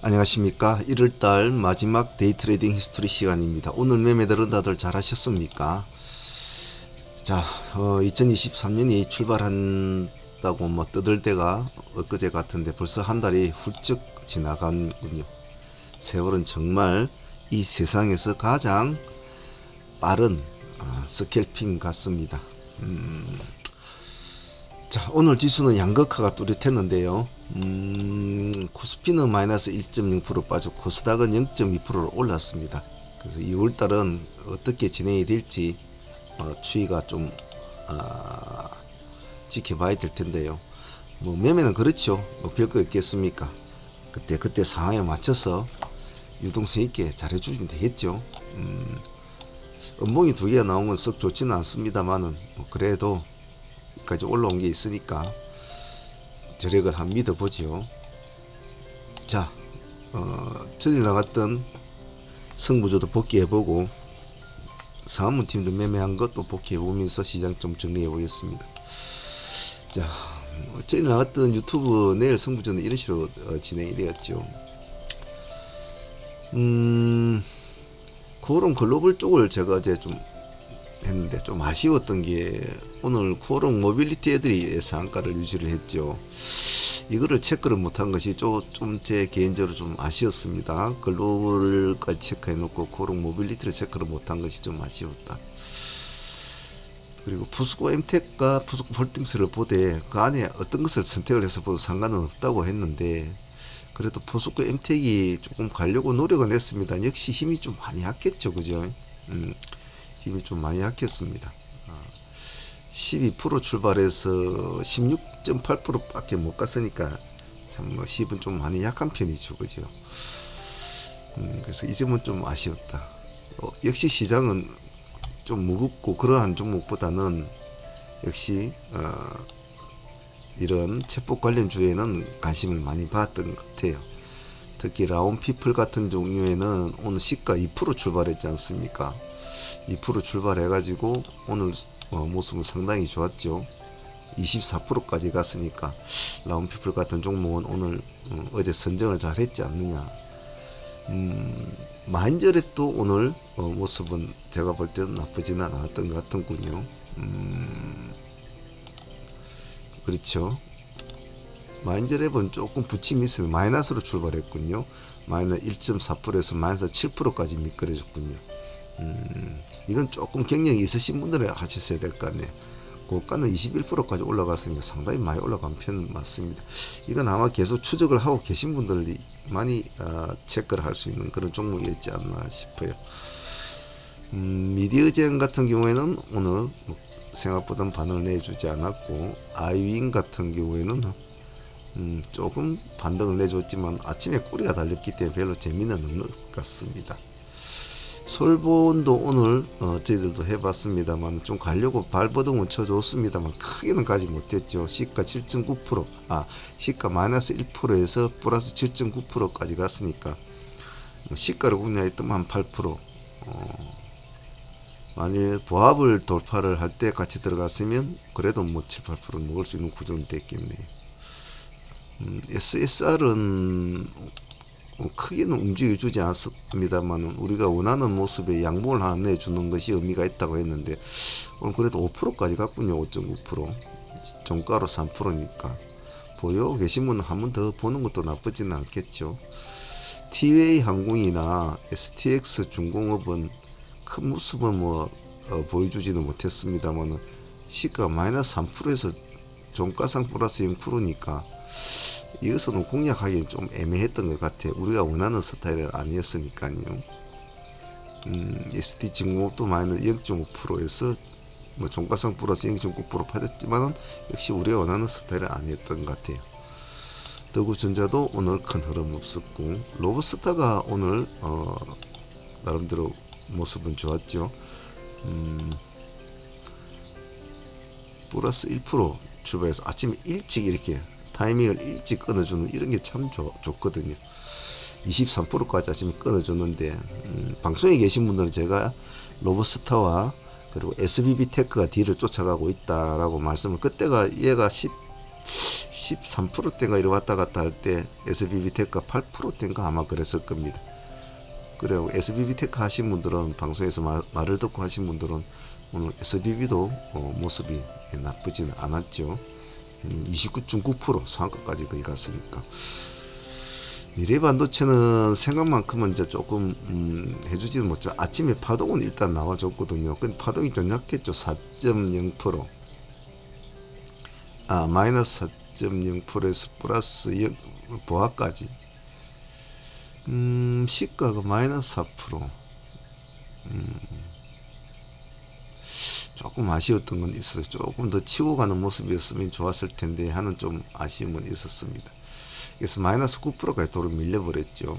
안녕하십니까. 1월달 마지막 데이트레이딩 히스토리 시간입니다. 오늘 매매들은 다들 잘 하셨습니까? 자, 2023년이 출발한다고 떠들 때가 엊그제 같은데 벌써 한 달이 훌쩍 지나간군요. 세월은 정말 이 세상에서 가장 빠른 스캘핑 같습니다. 자, 오늘 지수는 양극화가 뚜렷했는데요. 코스피는 마이너스 1.0% 빠졌고 코스닥은 0.2% 올랐습니다. 그래서 2월달은 어떻게 진행이 될지 추이가 좀 지켜봐야 될 텐데요. 매매는 그렇죠. 별거 있겠습니까? 그때 상황에 맞춰서 유동성 있게 잘해주시면 되겠죠. 음봉이 두 개가 나온 건 썩 좋지는 않습니다만은 그래도 까지 올라온 게 있으니까 저력을 한번 믿어보지요. 자, 전일 나갔던 승부조도 복귀해보고 사무팀도 매매한 것도 복귀해보면서 시장 좀 정리해보겠습니다. 자, 전일 나갔던 유튜브 내일 승부조는 이런 식으로 진행이 되었죠. 그런 글로벌 쪽을 제가 이제 좀 했는데 좀 아쉬웠던 게 오늘 코오롱 모빌리티 애들이 상한가를 유지를 했죠. 이거를 체크를 못한 것이 좀 제 개인적으로 좀 아쉬웠습니다. 글로벌까지 체크해 놓고 코오롱 모빌리티를 체크를 못한 것이 좀 아쉬웠다. 그리고 푸스코 엠텍과 푸스코 홀딩스를 보되 그 안에 어떤 것을 선택을 해서 보도 상관은 없다고 했는데 그래도 푸스코 엠텍이 조금 가려고 노력은 했습니다. 역시 힘이 좀 많이 약했죠, 그죠? 힘이 좀 많이 약했습니다. 12% 출발해서 16.8% 밖에 못 갔으니까 참 10은 좀 많이 약한 편이죠, 그죠? 그래서 이 점은 좀 아쉬웠다. 역시 시장은 좀 무겁고 그러한 종목보다는 역시 이런 챗봇 관련주에는 관심을 많이 받았던 것 같아요. 특히 라온피플 같은 종류에는 오늘 시가 2% 출발했지 않습니까? 2% 출발해가지고 오늘 모습은 상당히 좋았죠. 24%까지 갔으니까 라운피플 같은 종목은 오늘 어제 선정을 잘 했지 않느냐. 마인저렛도 오늘 모습은 제가 볼 때는 나쁘지는 않았던 것 같은군요. 그렇죠. 마인저랩은 조금 부침이 있어요. 마이너스로 출발했군요. 마이너스 1.4%에서 마이너스 7%까지 미끄러졌군요. 이건 조금 경력이 있으신 분들은 하셨어야 될 것 같네. 고가는 21%까지 올라갔으니까 상당히 많이 올라간 편 맞습니다. 이건 아마 계속 추적을 하고 계신 분들이 많이 체크를 할 수 있는 그런 종목이었지 않나 싶어요. 미디어젠 같은 경우에는 오늘 생각보다 반응을 내주지 않았고 아이윈 같은 경우에는 조금 반등을 내줬지만 아침에 꼬리가 달렸기 때문에 별로 재미는 없는 것 같습니다. 솔본도 오늘 저희들도 해봤습니다만 좀 가려고 발버둥을 쳐줬습니다만 크게는 가지 못했죠. 시가 7.9% 시가 마이너스 1%에서 플러스 7.9%까지 갔으니까 시가를 공략했던 한 8%. 만일 보합을 돌파를 할 때 같이 들어갔으면 그래도 7, 8% 먹을 수 있는 구조는 됐겠네요. SSR은 크게는 움직여주지 않습니다만 우리가 원하는 모습의 양봉을 하나 내주는 것이 의미가 있다고 했는데 오늘 그래도 5%까지 갔군요. 5.9% 종가로 3%니까 보유하고 계신 분은 한 번 더 보는 것도 나쁘지는 않겠죠. 티웨이 항공이나 STX 중공업은 큰 모습은 보여주지는 못했습니다만 시가 마이너스 3%에서 종가상 플러스 0%니까 이것은 공략하기엔 좀 애매했던 것 같아요. 우리가 원하는 스타일은 아니었으니까요. ST 증공업도 마이너스 0.5%에서 종가상 플러스 0.9% 빠졌지만은 역시 우리가 원하는 스타일은 아니었던 것 같아요. 더구전자도 오늘 큰 흐름 없었고 로브스타가 오늘 나름대로 모습은 좋았죠. 플러스 1% 출발해서 아침에 일찍 이렇게 타이밍을 일찍 끊어주는 이런 게 참 좋거든요. 23%까지 아침에 끊어줬는데 방송에 계신 분들은 제가 로브스타와 그리고 SBB테크가 뒤를 쫓아가고 있다라고 말씀을 그때가 얘가 13%대인가 이래 왔다 갔다 할 때 SBB테크가 8%대인가 아마 그랬을 겁니다. 그리고 SBB테크 하신 분들은 방송에서 말을 듣고 하신 분들은 오늘 SBB도 모습이 나쁘지는 않았죠. 29.9% 상한가까지 거의 갔으니까. 미래반도체는 생각만큼은 이제 조금 해주지는 못했죠. 아침에 파동은 일단 나와줬거든요. 근데 파동이 좀 약했죠. 4.0%. 마이너스 4.0%에서 플러스 보합까지. 시가가 마이너스 4%. 조금 아쉬웠던 건 있어요. 조금 더 치고 가는 모습이었으면 좋았을 텐데 하는 좀 아쉬움은 있었습니다. 그래서 마이너스 9%까지 도로 밀려버렸죠.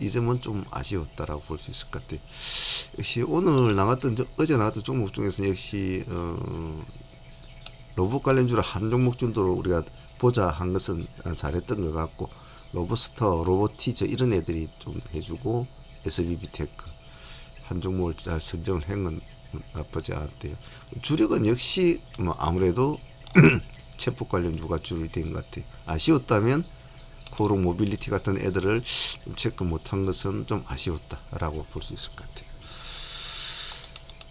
이 점은 좀 아쉬웠다라고 볼 수 있을 것 같아요. 역시 오늘 나갔던 어제 나갔던 종목 중에서 역시 로봇 관련주로 한 종목 정도로 우리가 보자 한 것은 잘했던 것 같고, 로보스터, 로보티저 이런 애들이 좀 해주고 SBB테크 한 종목을 잘 선정을 한 건 나쁘지 않았대요. 주력은 역시 뭐 아무래도 체포 관련주가 주력이 된 것 같아요. 아쉬웠다면 코롱 모빌리티 같은 애들을 체크 못한 것은 좀 아쉬웠다라고 볼 수 있을 것 같아요.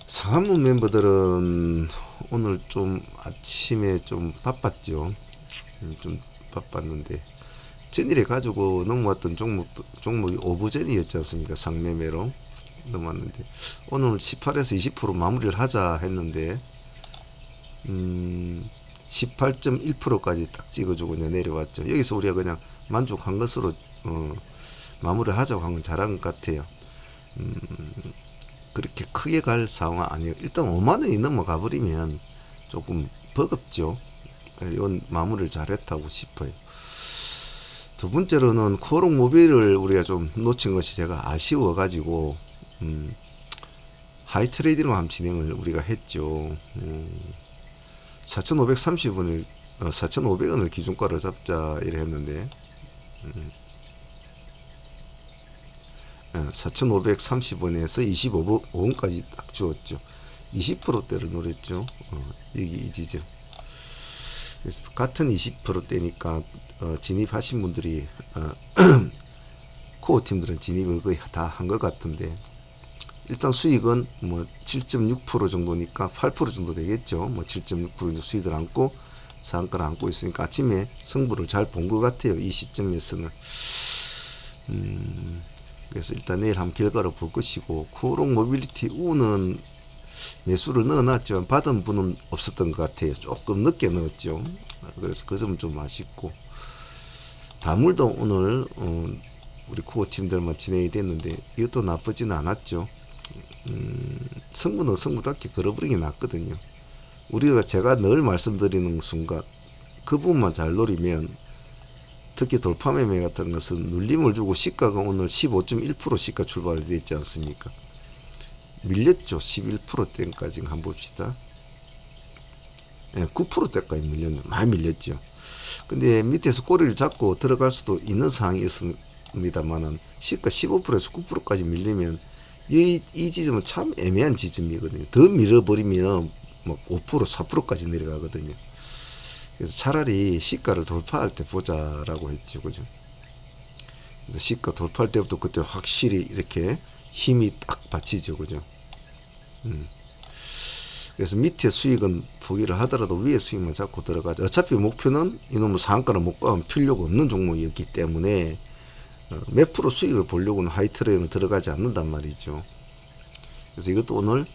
상한문 멤버들은 오늘 좀 아침에 좀 바빴죠. 좀 바빴는데 전일에 가지고 넘어왔던 종목이 오브전이었지 않습니까? 상매매로 넘어왔는데 오늘 18에서 20% 마무리를 하자 했는데 18.1%까지 딱 찍어주고 내려왔죠. 여기서 우리가 그냥 만족한 것으로 마무리를 하자고 한 건 잘한 것 같아요. 그렇게 크게 갈 상황은 아니에요. 일단 5만원이 넘어가 버리면 조금 버겁죠. 이건 마무리를 잘했다고 싶어요. 두 번째로는 코롱 모빌을 우리가 좀 놓친 것이 제가 아쉬워 가지고 하이 트레이딩으로 한번 진행을 우리가 했죠. 4,530원을 4,500원을 기준가로 잡자 이래 했는데 4,530원에서 25원까지 딱 주었죠. 20%대를 노렸죠. 여기 이 지점. 그래서 같은 20%대니까 진입하신 분들이 코어 팀들은 진입을 거의 다 한 것 같은데, 일단 수익은 뭐 7.6% 정도니까 8% 정도 되겠죠. 뭐 7.6% 정도 수익을 안고 상한가를 안고 있으니까 아침에 승부를 잘 본 것 같아요. 이 시점에서는. 그래서 일단 내일 한번 결과를 볼 것이고, 코롱 모빌리티 U는 매수를 넣어놨지만 받은 분은 없었던 것 같아요. 조금 늦게 넣었죠. 그래서 그 점은 좀 아쉽고, 다물도 오늘 우리 코어 팀들만 진행이 됐는데 이것도 나쁘지는 않았죠. 승부는 승부답게 걸어버리기 낫거든요. 제가 늘 말씀드리는 순간 그 부분만 잘 노리면, 특히 돌파매매 같은 것은 눌림을 주고 시가가 오늘 15.1% 시가 출발이 되어 있지 않습니까? 밀렸죠. 11%대까지 한번 봅시다. 9%대까지 밀렸네. 많이 밀렸죠. 근데 밑에서 꼬리를 잡고 들어갈 수도 있는 상황이 있습니다만은 시가 15%에서 9%까지 밀리면 이 지점은 참 애매한 지점이거든요. 더 밀어버리면 뭐 5%, 4%까지 내려가거든요. 그래서 차라리 시가를 돌파할 때 보자라고 했죠. 그죠? 그래서 시가 돌파할 때부터 그때 확실히 이렇게 힘이 딱 받치죠. 그죠? 그래서 밑에 수익은 포기를 하더라도 위에 수익만 잡고 들어가죠. 어차피 목표는 이놈의 상한가를 못 가면 필요가 없는 종목이었기 때문에 몇 프로 수익을 보려고는 하이트레이는 들어가지 않는단 말이죠. 그래서 이것도 오늘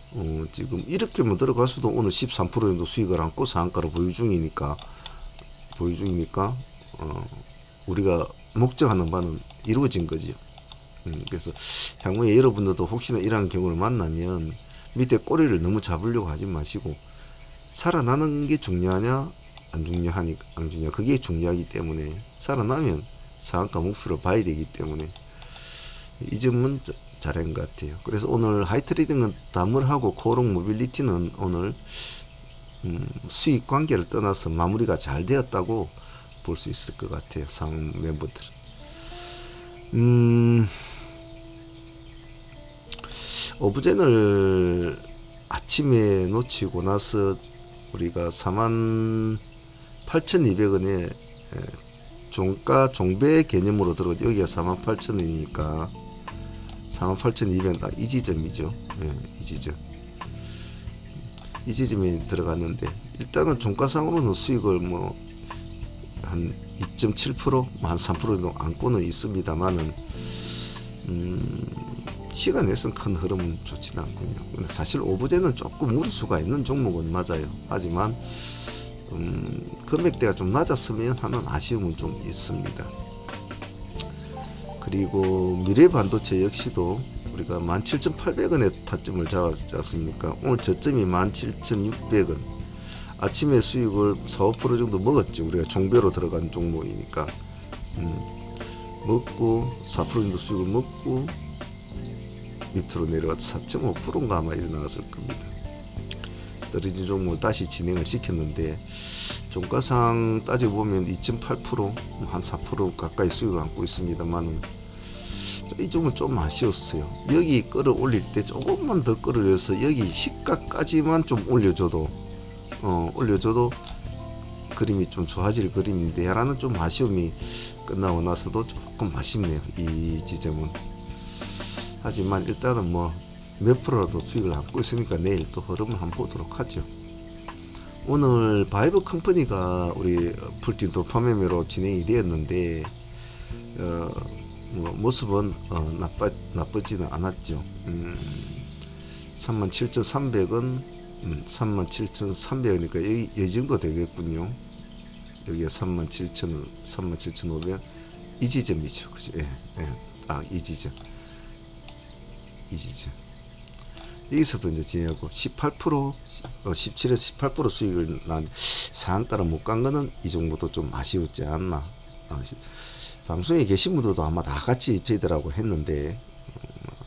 지금 이렇게만 들어가서도 오늘 13% 정도 수익을 안고 상한가를 보유 중이니까 우리가 목적하는 바는 이루어진 거죠. 그래서 향후에 여러분들도 혹시나 이러한 경우를 만나면 밑에 꼬리를 너무 잡으려고 하지 마시고, 살아나는 게 중요하냐 안 중요하냐 그게 중요하기 때문에, 살아나면 상한가 목표를 봐야 되기 때문에 이 점은 잘한 것 같아요. 그래서 오늘 하이트레이딩은 다물하고 코롱 모빌리티는 오늘 수익 관계를 떠나서 마무리가 잘 되었다고 볼 수 있을 것 같아요. 상 멤버들은. 오브젠을 아침에 놓치고 나서 우리가 4만 8,200원에 종가 종배 개념으로 들어 여기가 48,000원이니까 48,200원 딱 이 지점이죠. 예, 이 지점. 이 지점에 들어갔는데 일단은 종가상으로는 수익을 뭐 한 2.7%, 한 3% 정도 안고는 있습니다만은 시간에서는 큰 흐름은 좋지는 않군요. 근데 사실 오브제는 조금 무리수가 있는 종목은 맞아요. 하지만 금액대가 좀 낮았으면 하는 아쉬움은 좀 있습니다. 그리고 미래반도체 역시도 우리가 17,800원에 타점을 잡았지 않습니까? 오늘 저점이 17,600원. 아침에 수익을 4~5% 정도 먹었죠. 우리가 종배로 들어간 종목이니까 먹고 4% 정도 수익을 먹고 밑으로 내려가서 4.5%인가 아마 일어나갔을 겁니다. 떨어진 종목을 다시 진행을 시켰는데 종가상 따져보면 2.8%, 한 4% 가까이 수익을 안고 있습니다만 이 점은 좀 아쉬웠어요. 여기 끌어올릴 때 조금만 더 끌어올려서 여기 시가까지만 좀 올려줘도 그림이 좀 좋아질 그림인데 라는 좀 아쉬움이 끝나고 나서도 조금 아쉽네요. 이 지점은. 하지만 일단은 뭐 몇 프로라도 수익을 안고 있으니까 내일 또 흐름을 한번 보도록 하죠. 오늘 바이브 컴퍼니가 우리 풀팀 돌파 매매로 진행이 되었는데 뭐 모습은 나쁘지는 않았죠. 37,300원 37,300원이니까 이 정도 되겠군요. 여기가 37,000원 37,500원 이 지점이죠. 그죠? 예, 예. 이 지점. 여기서도 이제 진행하고 18% 17에서 18% 수익을 난 상한가를 못 간 거는 이 정도도 좀 아쉬웠지 않나. 방송에 계신 분들도 아마 다 같이 저희들하고 했는데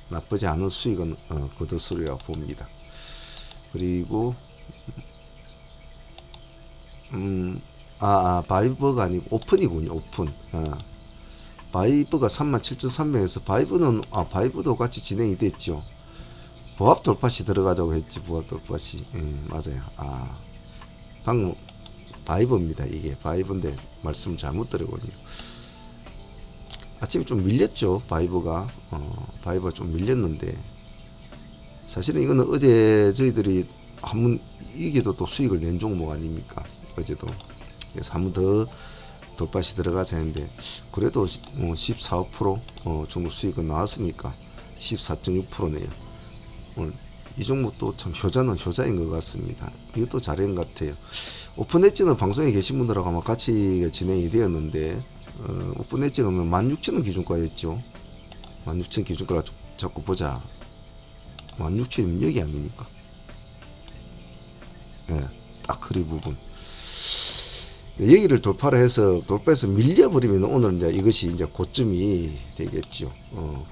나쁘지 않은 수익은 거둬서리라고 봅니다. 그리고 바이버가 아니고 오픈이군요. 오픈. 바이브가 37,300에서 바이브도 같이 진행이 됐죠. 보합 돌파시 들어가자고 했지. 보합 돌파시. 맞아요. 방금 바이브입니다. 이게 바이브인데 말씀을 잘못 드렸군요. 아침에 좀 밀렸죠. 바이브가 좀 밀렸는데 사실은 이거는 어제 저희들이 한번 이게도 또 수익을 낸 종목 아닙니까? 어제도. 그래서 한 번 더 돌파시 들어가자 했는데 그래도 14% 정도 수익은 나왔으니까 14.6%네요. 오늘 이 종목도 참 효자인 것 같습니다. 이것도 잘한 것 같아요. 오픈 엣지는 방송에 계신 분들하고 아마 같이 진행이 되었는데 오픈 엣지가 16,000원 기준가였죠. 16,000원 기준가를 자꾸 보자. 16,000원 여기 아닙니까? 네, 딱 그 부분. 여기를 돌파해서 밀려버리면 오늘 이제 이것이 이제 고점이 되겠죠.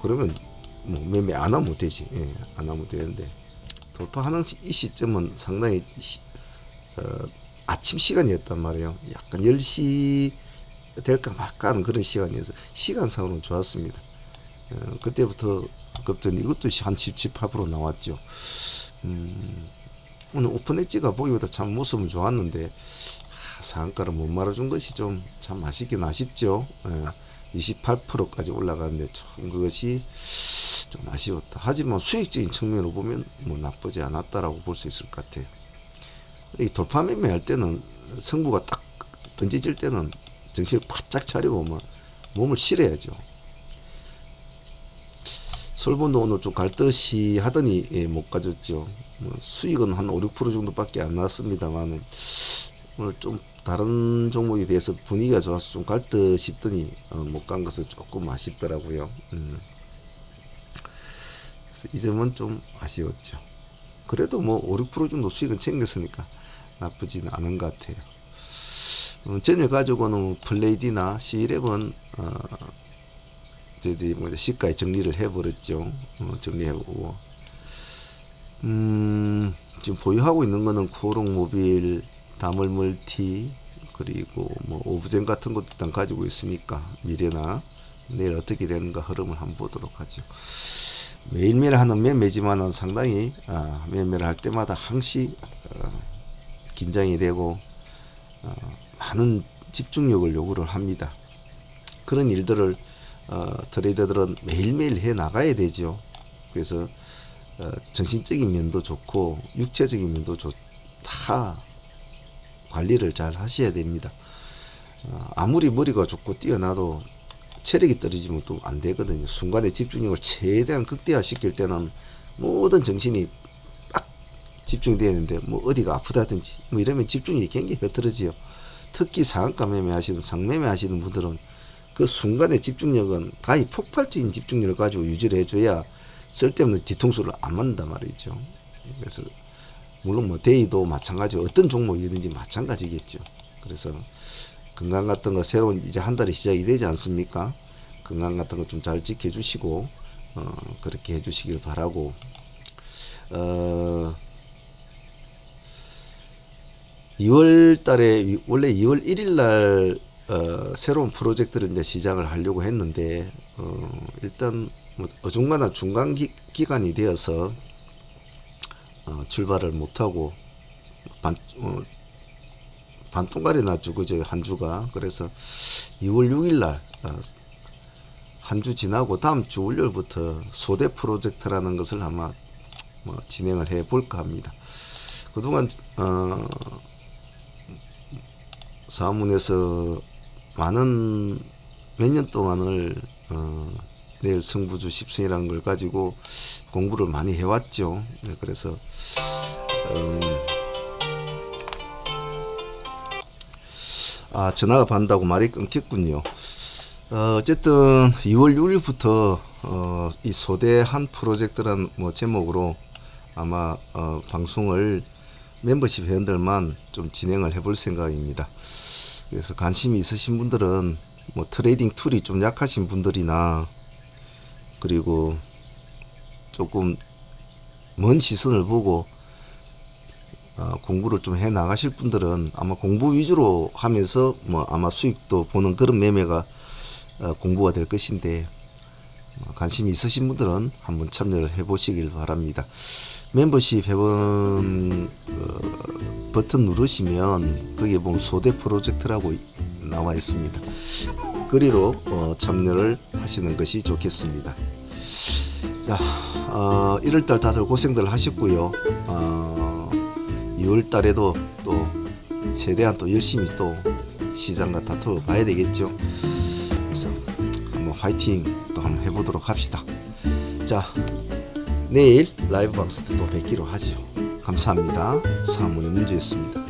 그러면 뭐 매매 안 하면 되지. 예, 안 하면 되는데 돌파하는 이 시점은 상당히 아침 시간이었단 말이에요. 약간 10시 될까 말까 하는 그런 시간이어서 시간상으로는 좋았습니다. 그때부터 급등 이것도 한 18% 나왔죠. 오늘 오픈 엣지가 보기보다 참 모습은 좋았는데 상한가를 못 말아준 것이 좀 참 아쉽긴 아쉽죠. 28%까지 올라가는데 좀 그것이 좀 아쉬웠다. 하지만 수익적인 측면으로 보면 뭐 나쁘지 않았다라고 볼 수 있을 것 같아요. 이 돌파 매매할 때는 승부가 딱 던져질 때는 정신을 바짝 차리고 몸을 실어야죠. 솔본도 오늘 좀 갈 듯이 하더니 못 가졌죠. 수익은 한 5~6% 정도밖에 안 났습니다만 오늘 좀 다른 종목에 대해서 분위기가 좋아서 좀 갈 듯 싶더니 못 간 것은 조금 아쉽더라고요. 그래서 이 점은 좀 아쉬웠죠. 그래도 뭐 5~6% 정도 수익은 챙겼으니까 나쁘지는 않은 것 같아요. 전일 가지고는 플레이디나 C11 저희들이 뭐 시가에 정리를 해버렸죠. 정리해보고 지금 보유하고 있는 거는 코오롱 모빌, 다물멀티 그리고 뭐 오브젠 같은 것도 일단 가지고 있으니까 미래나 내일 어떻게 되는가 흐름을 한번 보도록 하죠. 매일매일 하는 매매지만은 상당히 매매를 할 때마다 항시 긴장이 되고 많은 집중력을 요구를 합니다. 그런 일들을 트레이더들은 매일매일 해 나가야 되죠. 그래서 정신적인 면도 좋고 육체적인 면도 다 관리를 잘 하셔야 됩니다. 아무리 머리가 좋고 뛰어나도 체력이 떨어지면 또 안 되거든요. 순간의 집중력을 최대한 극대화시킬 때는 모든 정신이 딱 집중되는데 뭐 어디가 아프다든지 뭐 이러면 집중력이 굉장히 흐트러지요. 특히 상한가 매매하시는 상매매하시는 분들은 그 순간의 집중력은 가히 폭발적인 집중력을 가지고 유지를 해줘야 쓸데없는 뒤통수를 안 맞는단 말이죠. 그래서 물론 뭐 데이도 마찬가지고 어떤 종목이든지 마찬가지겠죠. 그래서 건강 같은 거 새로운 이제 한 달이 시작이 되지 않습니까? 건강 같은 거 좀 잘 지켜주시고 그렇게 해주시길 바라고 2월 달에 원래 2월 1일 날 새로운 프로젝트를 이제 시작을 하려고 했는데 일단 뭐 어중간한 중간 기간이 되어서 출발을 못하고 반동갈이 났죠. 그죠? 한 주가. 그래서 2월 6일 날 한 주 지나고 다음 주 월요일부터 소대 프로젝트라는 것을 아마 뭐 진행을 해 볼까 합니다. 그동안 사문에서 많은 몇 년 동안을 내일 승부주 10승이라는 걸 가지고 공부를 많이 해왔죠. 네, 그래서 전화가 받는다고 말이 끊겼군요. 어쨌든 2월 6일부터 이 소대한 프로젝트란 뭐 제목으로 아마 방송을 멤버십 회원들만 좀 진행을 해볼 생각입니다. 그래서 관심이 있으신 분들은 뭐 트레이딩 툴이 좀 약하신 분들이나 그리고 조금 먼 시선을 보고 공부를 좀 해 나가실 분들은 아마 공부 위주로 하면서 뭐 아마 수익도 보는 그런 매매가 공부가 될 것인데 관심이 있으신 분들은 한번 참여를 해 보시길 바랍니다. 멤버십 회원 버튼 누르시면 거기에 보면 소대 프로젝트라고 나와 있습니다. 거기로 참여를 하시는 것이 좋겠습니다. 자, 1월달 다들 고생들 하셨고요. 2월달에도 또 최대한 또 열심히 또 시장과 다투어 봐야 되겠죠. 그래서 한번 화이팅 또 한번 해보도록 합시다. 자, 내일 라이브 방송 때 또 뵙기로 하죠. 감사합니다. 사문의 문제였습니다.